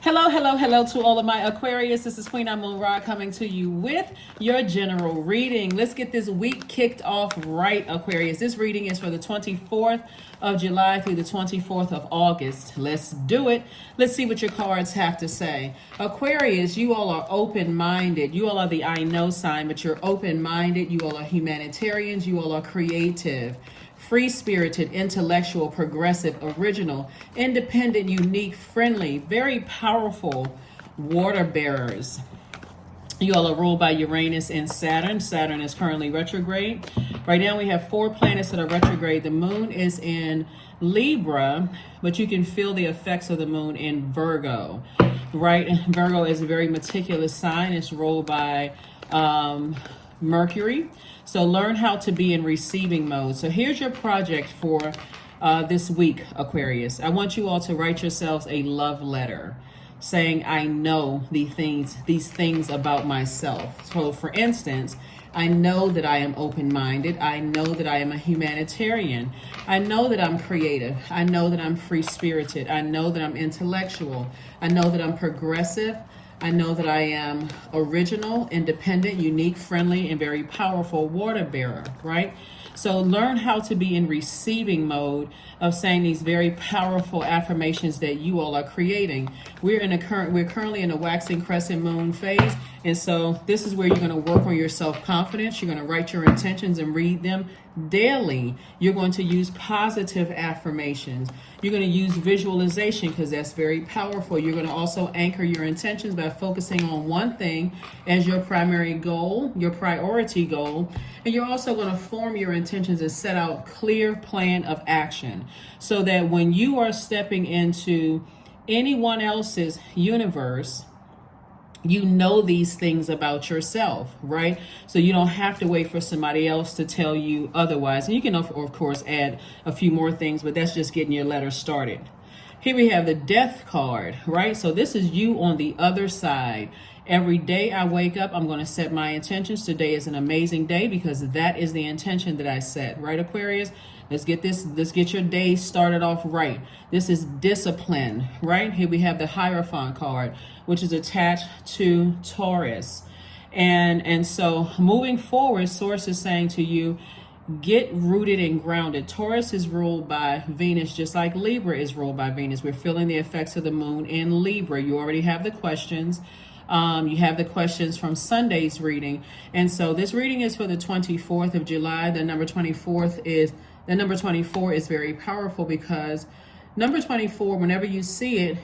Hello, hello, hello to all of my Aquarius. This is Queen Amun Ra coming to you with your general reading. Let's get this week kicked off right, Aquarius. This reading is for the 24th of July through the 24th of August. Let's do it. Let's see what your cards have to say. Aquarius, you all are open-minded. You all are the I know sign, but you're open-minded. You all are humanitarians. You all are creative, free-spirited, intellectual, progressive, original, independent, unique, friendly, very powerful water bearers. You all are ruled by Uranus and Saturn. Saturn is currently retrograde. Right now we have 4 planets that are retrograde. The moon is in Libra, but you can feel the effects of the moon in Virgo, right? Virgo is a very meticulous sign. It's ruled by Mercury. So learn how to be in receiving mode. So here's your project for this week, Aquarius. I want you all to write yourselves a love letter saying, I know these things about myself. So for instance, I know that I am open-minded. I know that I am a humanitarian. I know that I'm creative. I know that I'm free-spirited. I know that I'm intellectual. I know that I'm progressive. I know that I am original, independent, unique, friendly, and very powerful water bearer, right? So learn how to be in receiving mode of saying these very powerful affirmations that you all are creating. We're currently in a waxing crescent moon phase. And so this is where you're going to work on your self-confidence. You're going to write your intentions and read them daily. You're going to use positive affirmations. You're going to use visualization because that's very powerful. You're going to also anchor your intentions by focusing on one thing as your primary goal, your priority goal. And you're also going to form your intentions and set out clear plan of action so that when you are stepping into anyone else's universe, you know these things about yourself, right? So you don't have to wait for somebody else to tell you otherwise. And you can, of course, add a few more things, but that's just getting your letter started. Here we have the Death card, right? So this is you on the other side. Every day I wake up, I'm going to set my intentions. Today is an amazing day because that is the intention that I set, right, Aquarius? Let's get your day started off right. This is discipline, right? Here we have the Hierophant card, which is attached to Taurus. And so moving forward, Source is saying to you, get rooted and grounded. Taurus is ruled by Venus, just like Libra is ruled by Venus. We're feeling the effects of the moon in Libra. You already have the questions. You have the questions from Sunday's reading. And so this reading is for the 24th of July. The number 24 is very powerful because number 24, whenever you see it,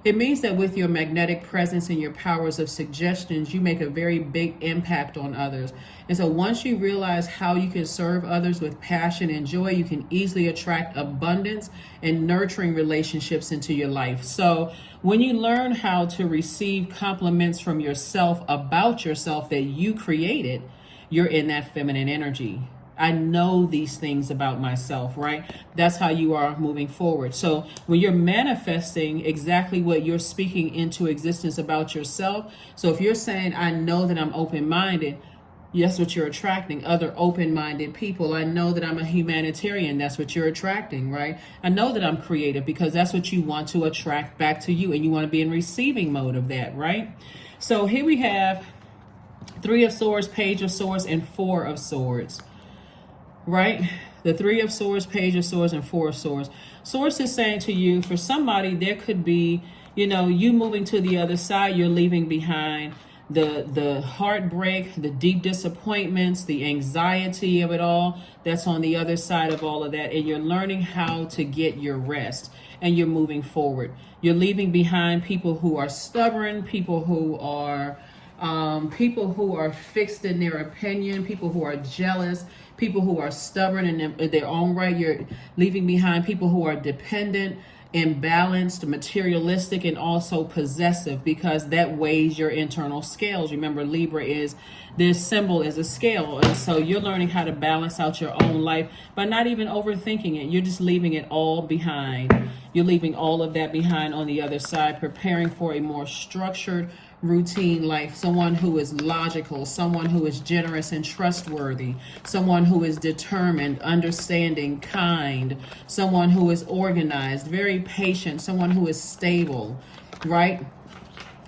it means that with your magnetic presence and your powers of suggestions, you make a very big impact on others. And so once you realize how you can serve others with passion and joy, you can easily attract abundance and nurturing relationships into your life. So when you learn how to receive compliments from yourself about yourself that you created, you're in that feminine energy. I know these things about myself, right? That's how you are moving forward. So when you're manifesting exactly what you're speaking into existence about yourself. So if you're saying, I know that I'm open-minded, that's what you're attracting, other open-minded people. I know that I'm a humanitarian. That's what you're attracting, right? I know that I'm creative because that's what you want to attract back to you. And you want to be in receiving mode of that, right? So here we have 3 of Swords, Page of Swords, and 4 of Swords. Right? The 3 of Swords, Page of Swords, and 4 of Swords. Swords is saying to you, for somebody, there could be, you moving to the other side, you're leaving behind the heartbreak, the deep disappointments, the anxiety of it all. That's on the other side of all of that. And you're learning how to get your rest and you're moving forward. You're leaving behind people who are stubborn, people who are fixed in their opinion, people who are jealous, people who are stubborn in their own right. You're leaving behind people who are dependent, imbalanced, materialistic, and also possessive because that weighs your internal scales. Remember, Libra is, this symbol is a scale. And so you're learning how to balance out your own life by not even overthinking it. You're just leaving it all behind. You're leaving all of that behind on the other side, preparing for a more structured, routine life, someone who is logical, someone who is generous and trustworthy, someone who is determined, understanding, kind, someone who is organized, very patient, someone who is stable. right?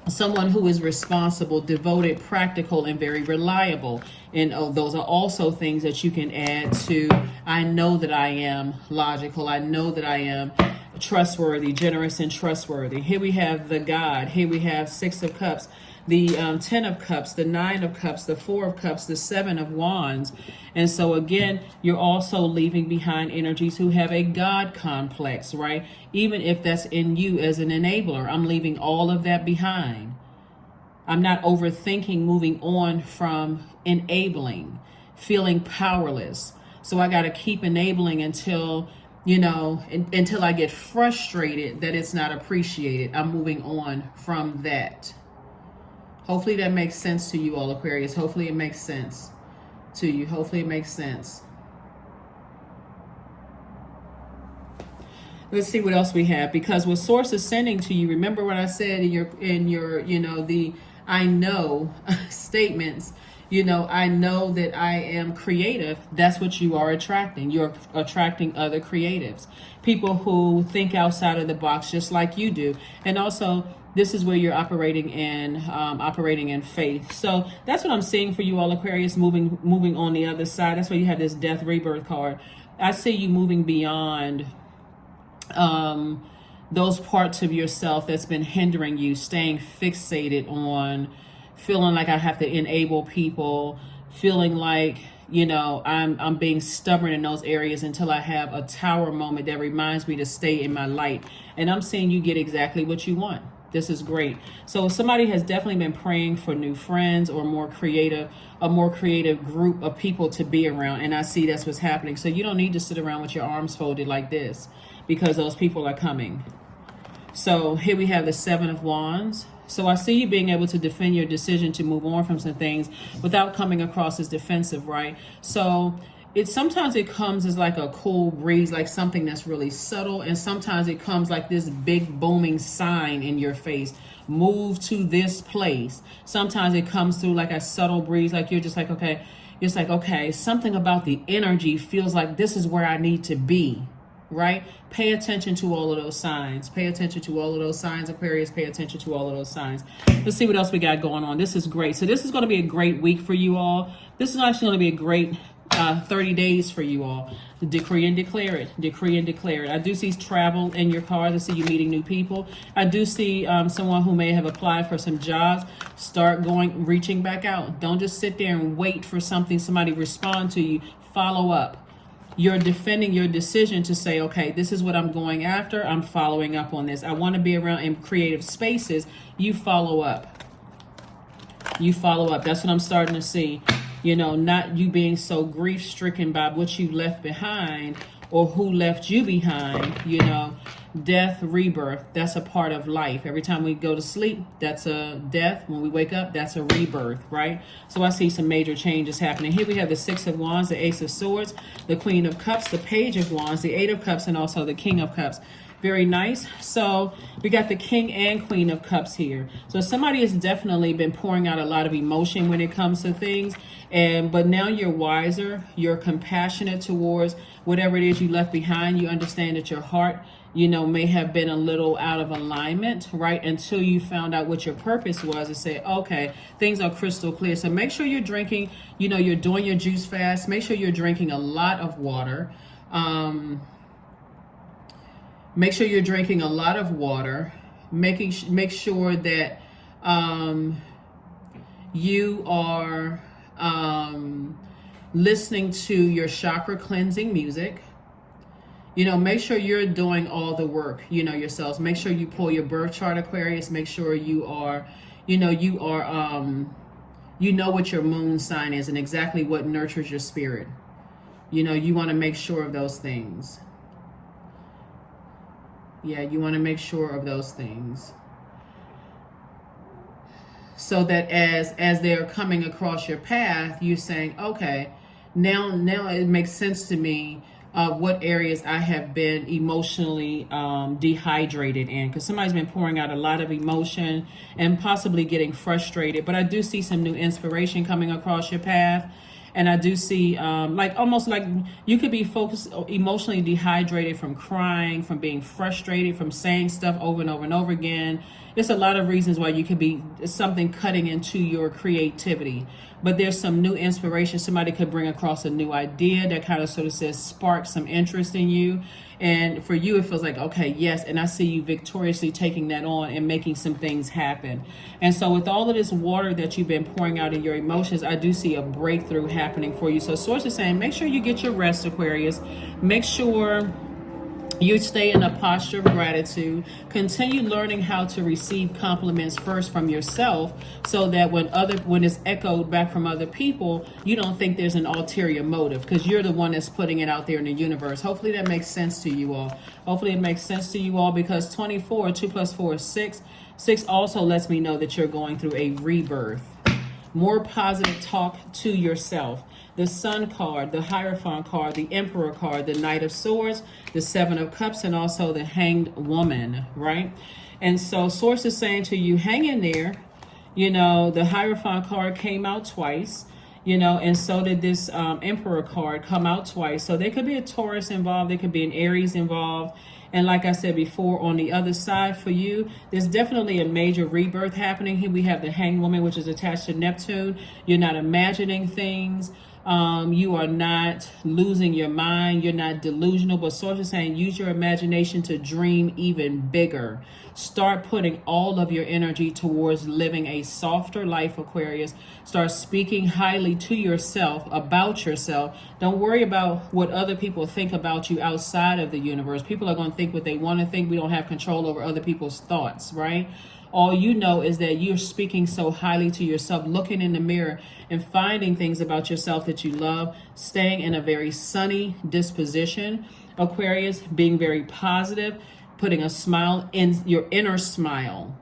Someone who is responsible, devoted, practical, and very reliable. And those are also things that you can add to, I know that I am logical. I know that I am trustworthy, generous, and trustworthy. Here we have the God. Here we have Six of Cups, the 10 of Cups, the 9 of Cups, the 4 of Cups, the 7 of Wands. And so again, you're also leaving behind energies who have a God complex, right? Even if that's in you as an enabler, I'm leaving all of that behind. I'm not overthinking moving on from enabling, feeling powerless. So I got to keep enabling until, until I get frustrated that it's not appreciated. I'm moving on from that. Hopefully that makes sense to you all, Aquarius. Hopefully it makes sense to you. Hopefully it makes sense. Let's see what else we have, because what source is sending to you, remember what I said in your the I know statements. I know that I am creative. That's what you are attracting. You're attracting other creatives, people who think outside of the box just like you do. And also, this is where you're operating in faith. So that's what I'm seeing for you all, Aquarius, moving on the other side. That's why you have this death rebirth card. I see you moving beyond those parts of yourself that's been hindering you, staying fixated on feeling like I have to enable people, feeling like, I'm being stubborn in those areas until I have a tower moment that reminds me to stay in my light. And I'm seeing you get exactly what you want. This is great. So somebody has definitely been praying for new friends or a more creative group of people to be around. And I see that's what's happening. So you don't need to sit around with your arms folded like this, because those people are coming. So here we have the 7 of Wands. So I see you being able to defend your decision to move on from some things without coming across as defensive, right? So sometimes it comes as like a cool breeze, like something that's really subtle. And sometimes it comes like this big booming sign in your face. Move to this place. Sometimes it comes through like a subtle breeze, like you're just like, okay. It's like, okay, something about the energy feels like this is where I need to be. Right? Pay attention to all of those signs. Pay attention to all of those signs, Aquarius. Pay attention to all of those signs. Let's see what else we got going on. This is great. So this is going to be a great week for you all. This is actually going to be a great 30 days for you all. Decree and declare it. Decree and declare it. I do see travel in your cards. I see you meeting new people. I do see someone who may have applied for some jobs. Start reaching back out. Don't just sit there and wait for somebody respond to you. Follow up. You're defending your decision to say, okay, this is what I'm going after. I'm following up on this. I want to be around in creative spaces. You follow up. You follow up. That's what I'm starting to see. Not you being so grief-stricken by what you left behind or who left you behind. Death, rebirth, that's a part of life. Every time we go to sleep, that's a death. When we wake up, that's a rebirth, right? So I see some major changes happening. Here we have the 6 of Wands, the Ace of Swords, the Queen of Cups, the Page of Wands, the 8 of Cups, and also the King of Cups. Very nice. So we got the King and Queen of Cups here. So somebody has definitely been pouring out a lot of emotion when it comes to things. But now you're wiser. You're compassionate towards whatever it is you left behind. You understand that your heart, may have been a little out of alignment, right? Until you found out what your purpose was and say, okay, things are crystal clear. So make sure you're drinking, you're doing your juice fast. Make sure you're drinking a lot of water. Make sure you're drinking a lot of water. Make sure that you are listening to your chakra cleansing music. Make sure you're doing all the work, yourselves. Make sure you pull your birth chart, Aquarius. Make sure you are, you know what your moon sign is and exactly what nurtures your spirit. You want to make sure of those things. Yeah, you want to make sure of those things. So that as they're coming across your path, you're saying, okay, now it makes sense to me what areas I have been emotionally dehydrated in, because somebody's been pouring out a lot of emotion and possibly getting frustrated. But I do see some new inspiration coming across your path. And I do see almost like you could be focused, emotionally dehydrated from crying, from being frustrated, from saying stuff over and over and over again. It's a lot of reasons why you could be something cutting into your creativity. But there's some new inspiration. Somebody could bring across a new idea that kind of sort of says spark some interest in you. And for you, it feels like, okay, yes. And I see you victoriously taking that on and making some things happen. And so with all of this water that you've been pouring out in your emotions, I do see a breakthrough happening for you. So Source is saying, make sure you get your rest, Aquarius. Make sure you stay in a posture of gratitude. Continue learning how to receive compliments first from yourself, so that when it's echoed back from other people, you don't think there's an ulterior motive, because you're the one that's putting it out there in the universe. Hopefully that makes sense to you all. Hopefully it makes sense to you all, because 24, 2 plus 4 is 6. 6 also lets me know that you're going through a rebirth. More positive talk to yourself. The Sun card, the Hierophant card, the Emperor card, the Knight of Swords, the Seven of Cups, and also the Hanged Woman, right? And so Source is saying to you, hang in there. You know, the Hierophant card came out twice, you know, and so did this Emperor card come out twice. So there could be a Taurus involved. There could be an Aries involved. And like I said before, on the other side for you, there's definitely a major rebirth happening here. We have the Hanged Woman, which is attached to Neptune. You're not imagining things. You are not losing your mind. You're not delusional. But Source is saying, use your imagination to dream even bigger. Start putting all of your energy towards living a softer life, Aquarius. Start speaking highly to yourself, about yourself. Don't worry about what other people think about you outside of the universe. People are going to think what they want to think. We don't have control over other people's thoughts, right? All you know is that you're speaking so highly to yourself, looking in the mirror and finding things about yourself that you love, staying in a very sunny disposition, Aquarius, being very positive, putting a smile in your inner smile.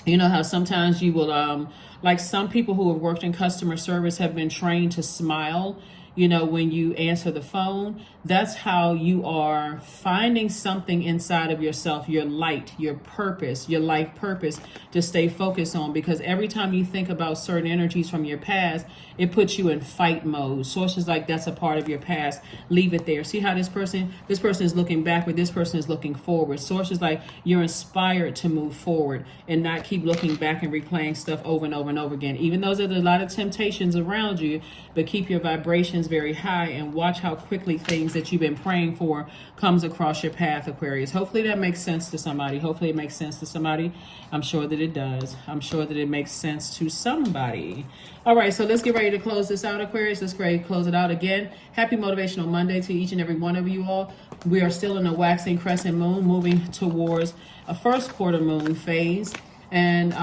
You know how sometimes you will, like some people who have worked in customer service have been trained to smile, you know, when you answer the phone. That's how you are finding something inside of yourself, your light, your purpose, your life purpose to stay focused on. Because every time you think about certain energies from your past, it puts you in fight mode. Source is like, that's a part of your past. Leave it there. See how this person is looking backward, this person is looking forward. Source is like, you're inspired to move forward and not keep looking back and replaying stuff over and over and over again. Even though there's a lot of temptations around you, but keep your vibrations very high and watch how quickly things that you've been praying for comes across your path, Aquarius. Hopefully that makes sense to somebody. Hopefully it makes sense to somebody. I'm sure that it does. I'm sure that it makes sense to somebody. All right, so let's get ready to close this out, Aquarius. Let's close it out again. Happy Motivational Monday to each and every one of you all. We are still in a waxing crescent moon, moving towards a first quarter moon phase. And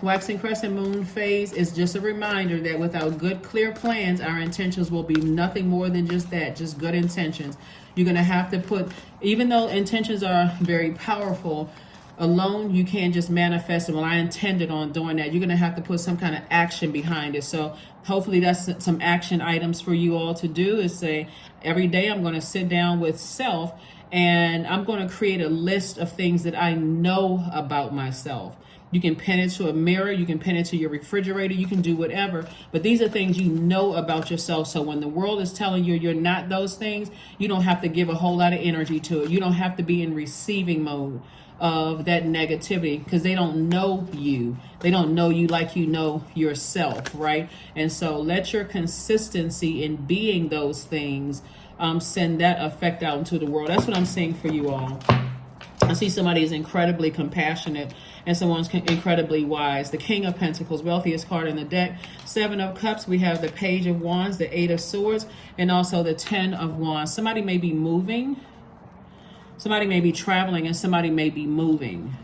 waxing crescent moon phase is just a reminder that without good, clear plans, our intentions will be nothing more than just that, just good intentions. You're going to have to put, even though intentions are very powerful, alone you can't just manifest it. Well, I intended on doing that. You're going to have to put some kind of action behind it. So hopefully that's some action items for you all to do, is say, every day I'm going to sit down with self and I'm going to create a list of things that I know about myself. You can pin it to a mirror, you can pin it to your refrigerator, you can do whatever. But these are things you know about yourself. So when the world is telling you you're not those things, you don't have to give a whole lot of energy to it. You don't have to be in receiving mode of that negativity, because they don't know you. They don't know you like you know yourself, right? And so let your consistency in being those things send that effect out into the world. That's what I'm saying for you all. I see somebody is incredibly compassionate and someone's incredibly wise. The King of Pentacles, wealthiest card in the deck. 7 of Cups, we have the Page of Wands, the 8 of Swords, and also the 10 of Wands. Somebody may be moving. Somebody may be traveling and somebody may be moving.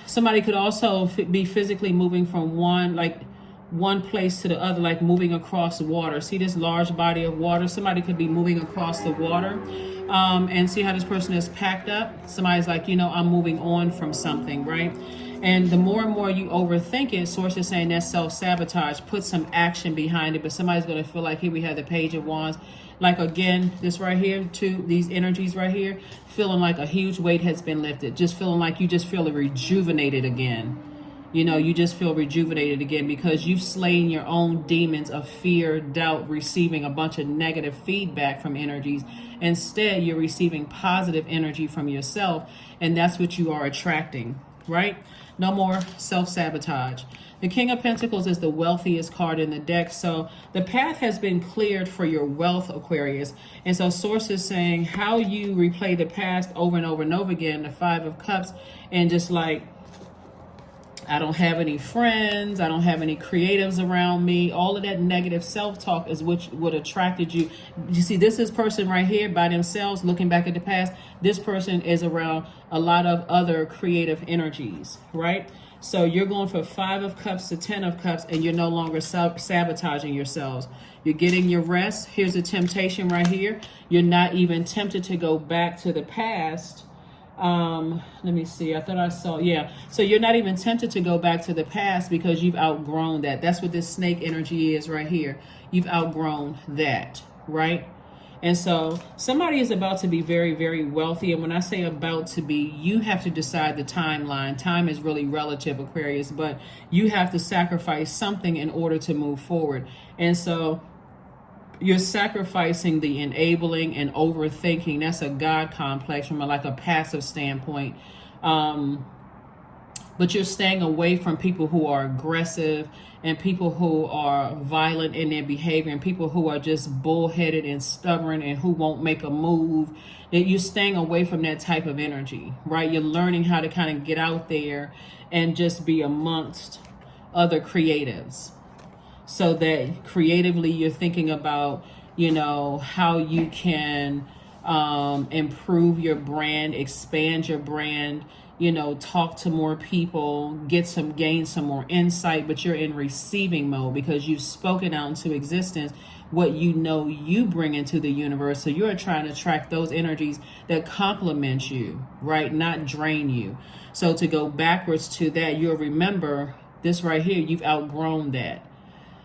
Somebody could also be physically moving from one place to the other, like moving across water. See this large body of water? Somebody could be moving across the water. And see how this person is packed up? Somebody's like, I'm moving on from something, right? And the more and more you overthink it, Source is saying that's self-sabotage. Put some action behind it. But somebody's going to feel like, here we have the Page of Wands. Like, again, this right here, these energies right here, feeling like a huge weight has been lifted. Just feeling like you just feel rejuvenated again. You know, you just feel rejuvenated again because you've slain your own demons of fear, doubt, receiving a bunch of negative feedback from energies. Instead, you're receiving positive energy from yourself, and that's what you are attracting, right? No more self-sabotage. The King of Pentacles is the wealthiest card in the deck. So the path has been cleared for your wealth, Aquarius. And so Source is saying how you replay the past over and over and over again, the Five of Cups, and just like, I don't have any friends, I don't have any creatives around me. All of that negative self-talk is what attracted you. You see, this is person right here by themselves looking back at the past. This person is around a lot of other creative energies, right? So you're going from 5 of Cups to 10 of Cups, and you're no longer sabotaging yourselves. You're getting your rest. Here's a temptation right here. You're not even tempted to go back to the past. Let me see. I thought I saw, yeah. So you're not even tempted to go back to the past because you've outgrown that. That's what this snake energy is right here. You've outgrown that, right? And so somebody is about to be very, very wealthy. And when I say about to be, you have to decide the timeline. Time is really relative, Aquarius, but you have to sacrifice something in order to move forward. And so you're sacrificing the enabling and overthinking. That's a God complex from like a passive standpoint. But you're staying away from people who are aggressive and people who are violent in their behavior and people who are just bullheaded and stubborn and who won't make a move. You're staying away from that type of energy, right? You're learning how to kind of get out there and just be amongst other creatives, so that creatively you're thinking about, you know, how you can improve your brand, expand your brand, you know, talk to more people, gain some more insight, but you're in receiving mode because you've spoken out into existence what you know you bring into the universe. So you're trying to attract those energies that complement you, right? Not drain you. So to go backwards to that, you'll remember this right here, you've outgrown that.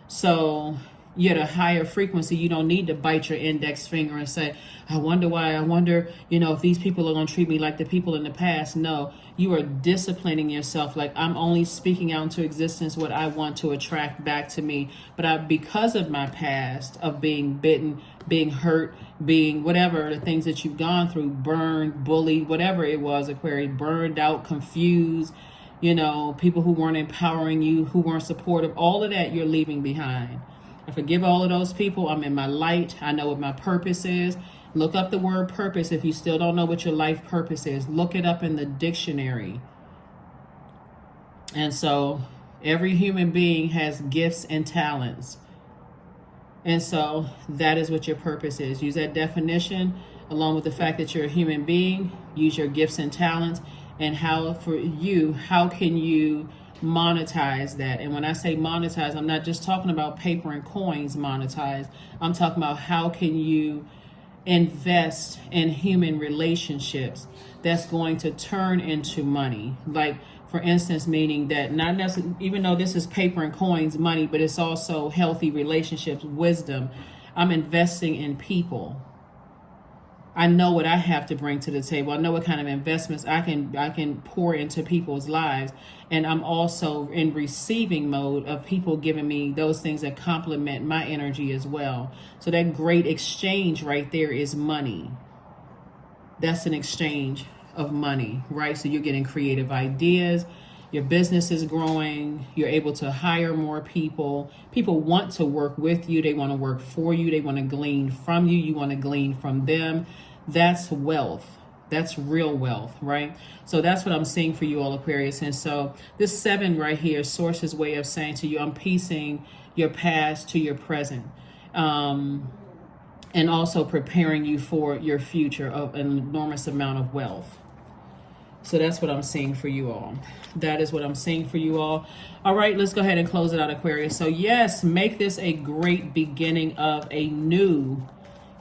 So you're at a higher frequency. You don't need to bite your index finger and say, I wonder why, I wonder, you know, if these people are going to treat me like the people in the past. No, you are disciplining yourself. Like, I'm only speaking out into existence what I want to attract back to me. But because of my past of being bitten, being hurt, being whatever, the things that you've gone through, burned, bullied, whatever it was, Aquarius, burned out, confused, you know, people who weren't empowering you, who weren't supportive, all of that you're leaving behind. I forgive all of those people. I'm in my light. I know what my purpose is. Look up the word purpose if you still don't know what your life purpose is. Look it up in the dictionary. And so every human being has gifts and talents. And so that is what your purpose is. Use that definition along with the fact that you're a human being. Use your gifts and talents. And how can you monetize that? And when I say monetize, I'm not just talking about paper and coins monetize. I'm talking about how can you invest in human relationships that's going to turn into money. Like, for instance, meaning that not necessarily, even though this is paper and coins money, but it's also healthy relationships, wisdom. I'm investing in people. I know what I have to bring to the table. I know what kind of investments I can pour into people's lives. And I'm also in receiving mode of people giving me those things that complement my energy as well. So that great exchange right there is money. That's an exchange of money, right? So you're getting creative ideas. Your business is growing. You're able to hire more people. People want to work with you. They want to work for you. They want to glean from you. You want to glean from them. That's wealth. That's real wealth, right? So that's what I'm seeing for you all, Aquarius. And so this 7 right here, Source's way of saying to you, I'm piecing your past to your present. And also preparing you for your future of an enormous amount of wealth. So that's what I'm seeing for you all. That is what I'm seeing for you all. All right, let's go ahead and close it out, Aquarius. So yes, make this a great beginning of a new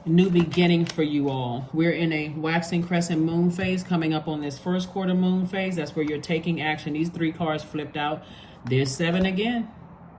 beginning for you all. We're in a waxing crescent moon phase coming up on this first quarter moon phase. That's where you're taking action. These 3 cards flipped out. There's 7 again.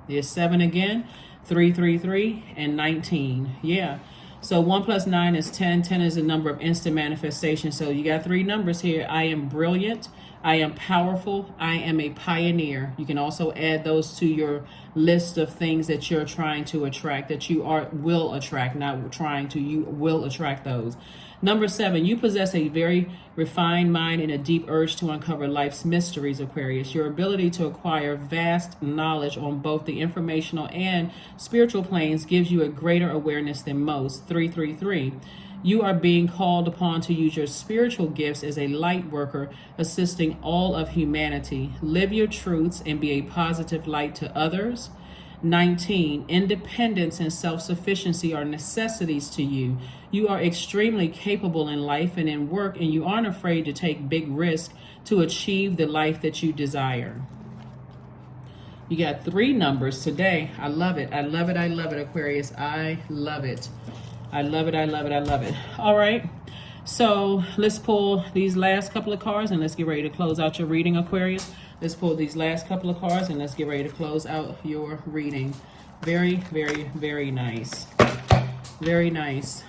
There's 7 again. 3, 3, 3, and 19. Yeah. So 1 plus 9 is 10. 10 is the number of instant manifestation. So you got 3 numbers here. I am brilliant. I am powerful. I am a pioneer. You can also add those to your list of things that you're trying to attract, that you will attract, not trying to, you will attract those. Number 7, you possess a very refined mind and a deep urge to uncover life's mysteries, Aquarius. Your ability to acquire vast knowledge on both the informational and spiritual planes gives you a greater awareness than most. 333. You are being called upon to use your spiritual gifts as a light worker, assisting all of humanity. Live your truths and be a positive light to others. 19. Independence and self-sufficiency are necessities to you. You are extremely capable in life and in work, and you aren't afraid to take big risks to achieve the life that you desire. You got 3 numbers today. I love it. I love it. I love it, Aquarius. I love it. I love it. I love it. I love it. All right. So let's pull these last couple of cards and let's get ready to close out your reading, Aquarius. Let's pull these last couple of cards and let's get ready to close out your reading. Very, very, very nice. Very nice.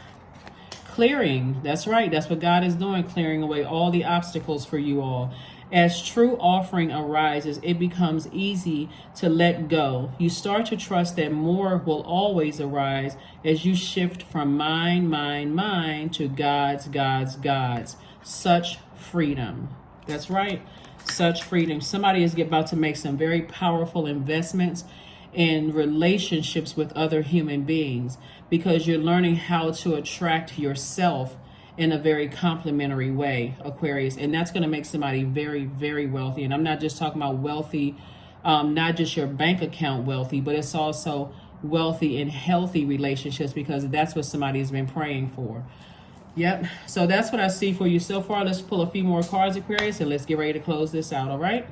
Clearing. That's right. That's what God is doing, clearing away all the obstacles for you all. As true offering arises, it becomes easy to let go. You start to trust that more will always arise as you shift from mine, mine, mine to God's, God's, God's. Such freedom. That's right. Such freedom. Somebody is about to make some very powerful investments in relationships with other human beings because you're learning how to attract yourself in a very complimentary way, Aquarius. And that's going to make somebody very, very wealthy. And I'm not just talking about wealthy, not just your bank account wealthy, but it's also wealthy in healthy relationships because that's what somebody has been praying for. Yep. So that's what I see for you so far. Let's pull a few more cards, Aquarius, and let's get ready to close this out. All right.